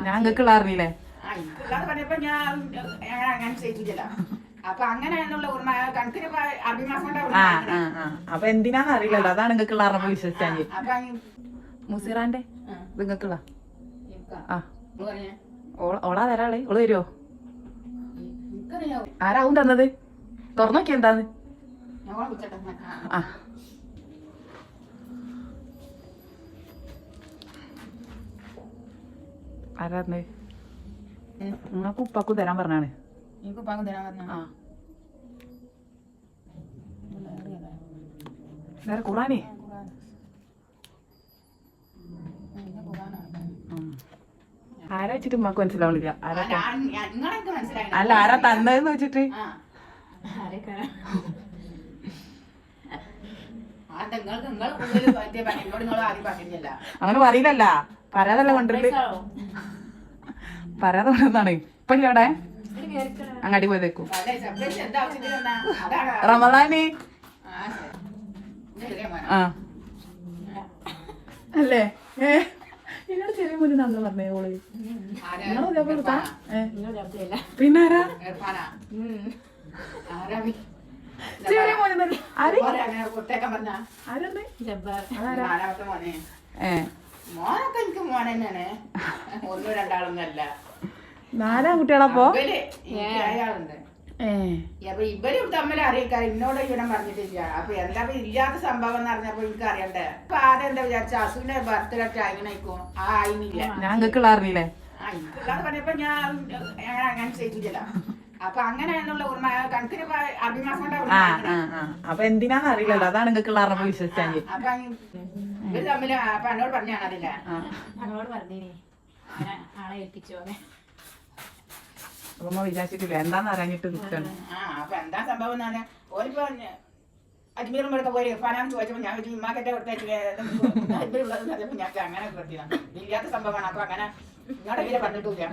ഞങ്ങൾക്കുള്ള അറിയില്ലേ പറഞ്ഞപ്പോ ഞാൻ അങ്ങനെ ചെയ്തില്ല. അപ്പൊ അങ്ങനെയുള്ള ഓർമ്മ കണക്കിന് അപ്പൊ എന്തിനാന്ന് അറിയില്ലല്ലോ, അതാണ് നിങ്ങൾക്കുള്ള അറിവ് വിശ്വസിച്ചാൽ. അപ്പൊ മുസീറാന്റെ നിങ്ങൾക്കുള്ള ആ പറഞ്ഞേ ഓളാ തരാളെ, ഓള് വരുമോ? ആരാവും തന്നത്? തുറന്നു നോക്കി എന്താന്ന്. ആ ആരാ നിങ്ങൾക്ക് ഉപ്പാക്കും തരാൻ പറഞ്ഞാണ്. എനിക്ക് ഉപ്പാക്കും തരാൻ പറഞ്ഞ ആ വേറെ ഖുറാനേ ആരാ വെച്ചിട്ട് ഉമ്മാക്ക് മനസ്സിലാവണില്ല. ആരാ അല്ല ആരാ തന്നതെന്ന് വെച്ചിട്ട് അങ്ങനെ പറയില്ലല്ല, പറയാതല്ല കൊണ്ടിട്ട് പറയാതെ കൊണ്ടുവന്നാണ്. ഇപ്പൊ ഇവിടെ അങ്ങാടി പോയതേക്കും റമദാന്. ആ അല്ലേ എന്നോട് ചെറിയ മുന്നിൽ നമ്മൾ പറഞ്ഞേ ഓള് പിന്നാരാ ചെറിയ മോനെ മോനൊക്കെ എനിക്ക് മോൻ തന്നെയാണ്. ഒന്നും രണ്ടാളൊന്നല്ല, 4 കുട്ടികളപ്പോ അയാളുണ്ട്. അപ്പൊ ഇവരും തമ്മിൽ അറിയിക്കാറ് എന്നോട് ഇവനെ പറഞ്ഞിട്ടില്ല. അപ്പൊ എന്താ ഇല്ലാത്ത സംഭവം എന്ന് അറിഞ്ഞപ്പോ എനിക്ക് അറിയണ്ടേ. അപ്പൊ ആദ്യം എന്താ വിചാരിച്ച അസുവിന്റെ ബർത്ത്ഡേ ആയിക്കോ ആ ആയില്ല. ഞങ്ങൾക്കുള്ള അറിയില്ലേ എനിക്കുള്ളത് പറഞ്ഞപ്പോ ഞാൻ അങ്ങനെ ചെയ്തില്ല. അപ്പൊ അങ്ങനെയുള്ള ഓർമ്മ കണക്കിന് അഭിമാസം. അപ്പൊ എന്തിനാന്ന് അറിയില്ലല്ലോ, അതാണ് നിങ്ങൾക്കുള്ള അറിവ് വിശ്വസിച്ചാൽ. അപ്പൊ ഇവര് തമ്മില് അപ്പൊ എന്നോട് പറഞ്ഞാണതില്ല. എന്നോട് പറഞ്ഞേ ആളെ ഏൽപ്പിച്ചോ. അപ്പൊ വിചാരിച്ചിട്ടില്ല എന്താന്ന് അറിഞ്ഞിട്ട് നിൽക്കണം. അപ്പൊ എന്താ സംഭവം എന്ന് പറഞ്ഞാൽ ഓരിപ്പോ അജ്മീറും ഇവിടുത്തെ പോയി ഫനാന്ന് ചോദിച്ചപ്പോ ഞാൻ ഉമ്മാക്കറ്റെ കൊടുത്തേക്ക് ഉള്ളതെന്ന് പറഞ്ഞപ്പോ ഞങ്ങൾക്ക് അങ്ങനെ കൊടുത്തിതാണ്. ഇല്ലാത്ത സംഭവമാണ്. അപ്പൊ അങ്ങനെ നിങ്ങളുടെ പേരെ പറഞ്ഞിട്ടില്ല.